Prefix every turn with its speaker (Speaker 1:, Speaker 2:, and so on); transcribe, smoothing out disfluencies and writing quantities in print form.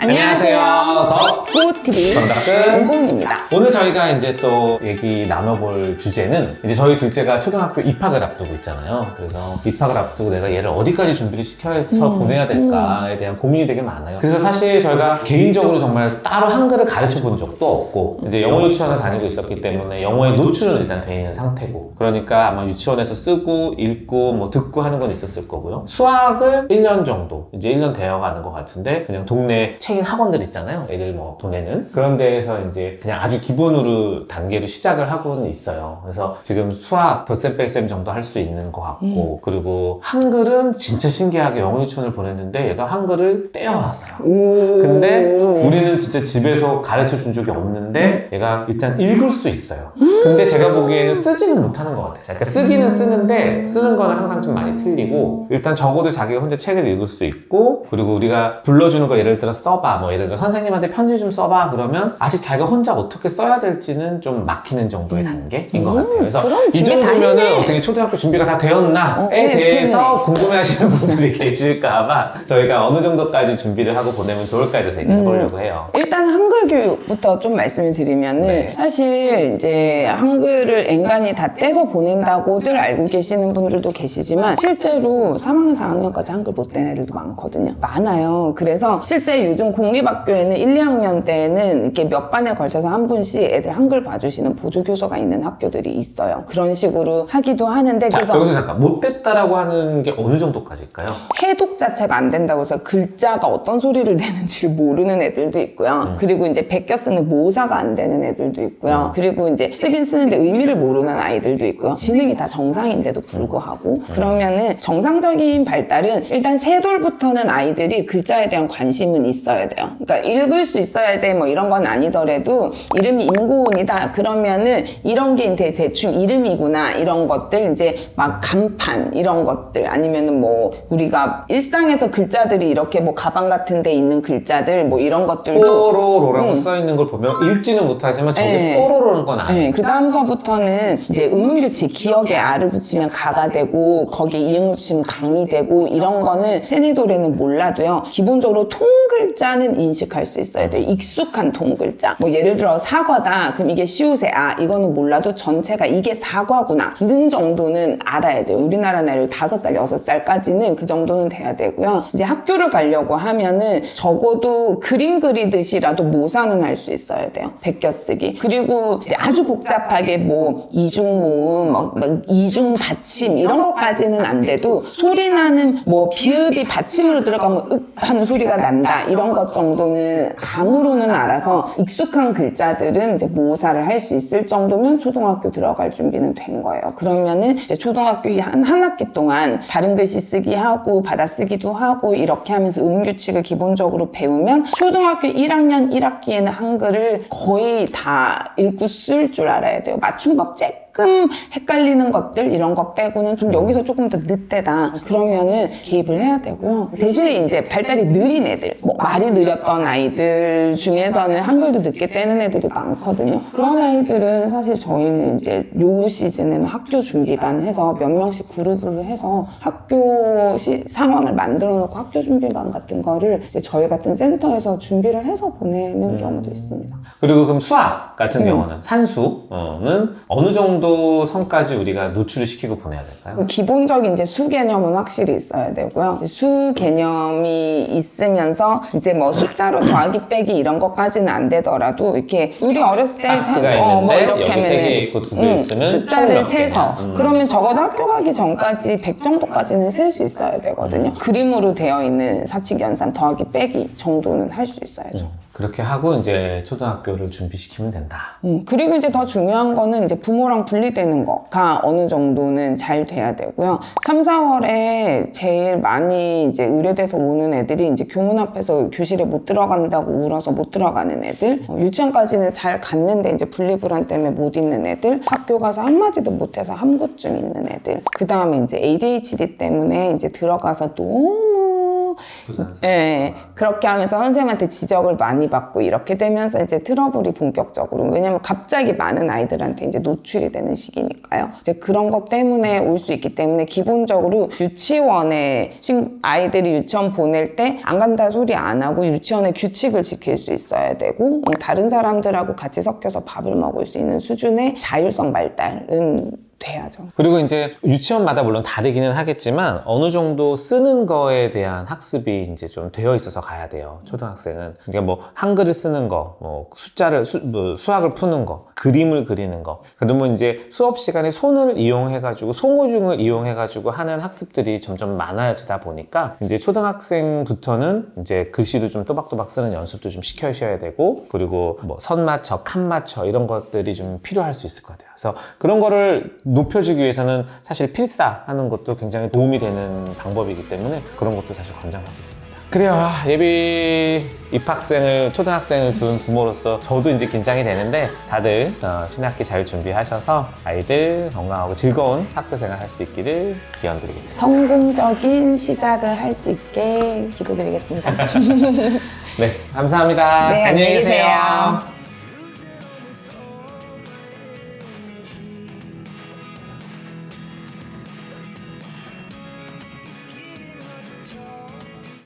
Speaker 1: 안녕하세요.
Speaker 2: 덕구TV
Speaker 1: 건덕근
Speaker 2: 공공입니다.
Speaker 1: 오늘 저희가 이제 또 얘기 나눠볼 주제는 이제 저희 둘째가 초등학교 입학을 앞두고 있잖아요. 그래서 입학을 앞두고 내가 얘를 어디까지 준비를 시켜서 보내야 될까에 대한 고민이 되게 많아요. 그래서 사실 저희가 개인적으로 정말 따로 한글을 가르쳐 본 적도 없고 이제 영어 유치원을 다니고 있었기 때문에 영어에 노출은 일단 돼 있는 상태고 그러니까 아마 유치원에서 쓰고 읽고 뭐 듣고 하는 건 있었을 거고요. 수학은 1년 정도 이제 1년 되어가는 것 같은데 그냥 동네 체인 학원들 있잖아요. 애들 뭐 보내는 그런 데에서 이제 그냥 아주 기본으로 단계로 시작을 하고는 있어요. 그래서 지금 수학 덧셈 뺄셈 정도 할 수 있는 것 같고 그리고 한글은 진짜 신기하게 영어 유치원을 보냈는데 얘가 한글을 떼어왔어요. 근데 우리는 진짜 집에서 가르쳐 준 적이 없는데 얘가 일단 읽을 수 있어요. 근데 제가 보기에는 쓰지는 못하는 것 같아요. 그러니까 쓰기는 쓰는데 쓰는 거는 항상 좀 많이 틀리고 일단 적어도 자기가 혼자 책을 읽을 수 있고 그리고 우리가 불러주는 거 예를 들어 써봐 뭐 예를 들어 선생님한테 편지 좀 써봐 그러면 아직 자기가 혼자 어떻게 써야 될지는 좀 막히는 정도의 단계인 것 같아요. 그래서 이 정도면은 어떻게 초등학교 준비가 다 되었나에 대해서 궁금해하시는 분들이 계실까봐 저희가 어느 정도까지 준비를 하고 보내면 좋을까에 대해서 얘기해 보려고 해요.
Speaker 2: 일단 한글 교육부터 좀 말씀을 드리면은 사실 이제 한글을 엔간히 다 떼서 보낸다고들 알고 계시는 분들도 계시지만 실제로 3학년, 4학년까지 한글 못 떼는 애들도 많아요. 그래서 실제 요즘 공립학교에는 1, 2학년 때는 이렇게 몇 반에 걸쳐서 한 분씩 애들 한글 봐주시는 보조교사가 있는 학교들이 있어요. 그런 식으로 하기도 하는데
Speaker 1: 자,
Speaker 2: 그래서
Speaker 1: 여기서 잠깐 못됐다라고 하는 게 어느 정도까지일까요?
Speaker 2: 해독 자체가 안 된다고 해서 글자가 어떤 소리를 내는지를 모르는 애들도 있고요. 그리고 이제 베껴 쓰는 모사가 안 되는 애들도 있고요. 그리고 이제 쓰긴 쓰는데 의미를 모르는 아이들도 있고요. 지능이 다 정상인데도 불구하고 그러면은 정상적인 발달은 일단 세돌부터는 아이들이 글자에 대한 관심은 있어야 돼요. 그러니까 읽을 수 있어야 돼 뭐 이런 건 아니더라도 이름이 임고은이다 그러면은 이런 게 이제 대충 이름이구나 이런 것들 이제 막 간판 이런 것들 아니면은 뭐 우리가 일상에서 글자들이 이렇게 뭐 가방 같은 데 있는 글자들 뭐 이런 것들도
Speaker 1: 뽀로로라고 써 있는 걸 보면 읽지는 못하지만 저게 뽀로로는 건 아니에요.
Speaker 2: 그 다음서부터는 이제 음운규칙 기억에 아를 붙이면 가가 되고 거기에 이응을 붙이면 강이 되고 이런 거는 세네도레는 몰라도요. 기본적으로 통글자는 인식할 수 있어야 돼요. 익숙한 통글자. 뭐 예를 들어 사과다. 그럼 이게 시옷의 아 이거는 몰라도 전체가 이게 사과구나. 는 정도는 알아야 돼요. 우리나라 나이로 5살, 6살까지는 그 정도는 돼야 되고요. 이제 학교를 가려고 하면은 적어도 그림 그리듯이라도 모사는 할 수 있어야 돼요. 베껴쓰기. 그리고 이제 아주 복잡하게 뭐 이중모음, 뭐 이중받침 이런 것까지는 안 돼도 소리 나는 뭐 비읍이 받침으로 들어가면 읍 하는 소리가 난다. 이런 것 정도는 감으로는 알아서 익숙한 글자들은 이제 모사를 할 수 있을 정도면 초등학교 들어갈 준비는 된 거예요. 그러면은 이제 초등학교 한 학기 동안 바른 글씨 쓰기 하고 받아쓰기도 하고 이렇게 하면서 음규칙을 기본적으로 배우면 초등학교 1학년 1학기에는 한글을 거의 다 읽고 쓸 줄 알아야 돼요. 맞춤법 조금 헷갈리는 것들 이런 거 빼고는 좀 여기서 조금 더 늦대다 그러면은 개입을 해야 되고요. 대신에 이제 발달이 느린 애들 뭐 말이 느렸던 아이들 중에서는 한글도 늦게 떼는 애들이 많거든요. 그런 아이들은 사실 저희는 이제 요 시즌에는 학교 준비반 해서 몇 명씩 그룹을 해서 학교 상황을 만들어 놓고 학교 준비반 같은 거를 이제 저희 같은 센터에서 준비를 해서 보내는 경우도 있습니다.
Speaker 1: 그리고 그럼 수학 같은 경우는 산수는 어느 정도 선까지 우리가 노출을 시키고 보내야 될까요?
Speaker 2: 기본적인 이제 수 개념은 확실히 있어야 되고요. 이제 수 개념이 있으면서 이제 뭐 숫자로 더하기 빼기 이런 것까지는 안 되더라도 이렇게 우리 어렸을 때
Speaker 1: 박스가 있는데
Speaker 2: 뭐 이렇게
Speaker 1: 여기 3개 있고 2개 있으면
Speaker 2: 숫자를 세서 그러면 적어도 학교 가기 전까지 100 정도까지는 셀 수 있어야 되거든요. 그림으로 되어 있는 사칙 연산 더하기 빼기 정도는 할 수 있어야죠.
Speaker 1: 그렇게 하고 이제 초등학교를 준비시키면 된다.
Speaker 2: 그리고 이제 더 중요한 거는 이제 부모랑 분리되는 거가 어느 정도는 잘 돼야 되고요. 3, 4월에 제일 많이 이제 의뢰돼서 오는 애들이 이제 교문 앞에서 교실에 못 들어간다고 울어서 못 들어가는 애들, 유치원까지는 잘 갔는데 이제 분리불안 때문에 못 있는 애들, 학교 가서 한마디도 못해서 함구증 있는 애들, 그 다음에 이제 ADHD 때문에 이제 들어가서 너무 네, 그렇게 하면서 선생님한테 지적을 많이 받고 이렇게 되면서 이제 트러블이 본격적으로, 왜냐면 갑자기 많은 아이들한테 이제 노출이 되는 시기니까요. 이제 그런 것 때문에 올 수 있기 때문에 기본적으로 유치원에 아이들이 유치원 보낼 때 안 간다 소리 안 하고 유치원의 규칙을 지킬 수 있어야 되고 다른 사람들하고 같이 섞여서 밥을 먹을 수 있는 수준의 자율성 발달은 돼야죠.
Speaker 1: 그리고 이제 유치원마다 물론 다르기는 하겠지만 어느 정도 쓰는 거에 대한 학습이 이제 좀 되어 있어서 가야 돼요. 초등학생은. 그러니까 뭐 한글을 쓰는 거, 뭐 숫자를 수학을 푸는 거, 그림을 그리는 거. 그러면 이제 수업 시간에 손을 이용해가지고 송우중을 이용해가지고 하는 학습들이 점점 많아지다 보니까 이제 초등학생부터는 이제 글씨도 좀 또박또박 쓰는 연습도 좀 시켜주셔야 되고, 그리고 뭐 선 맞춰, 칸 맞춰 이런 것들이 좀 필요할 수 있을 것 같아요. 그래서 그런 거를 높여주기 위해서는 사실 필사하는 것도 굉장히 도움이 되는 방법이기 때문에 그런 것도 사실 권장하고 있습니다. 그래요. 예비 입학생을, 초등학생을 둔 부모로서 저도 이제 긴장이 되는데 다들 신학기 잘 준비하셔서 아이들 건강하고 즐거운 학교 생활 할 수 있기를 기원드리겠습니다.
Speaker 2: 성공적인 시작을 할 수 있게 기도드리겠습니다.
Speaker 1: 네, 감사합니다.
Speaker 2: 네,
Speaker 1: 안녕히
Speaker 2: 안녕히
Speaker 1: 계세요.
Speaker 2: 계세요.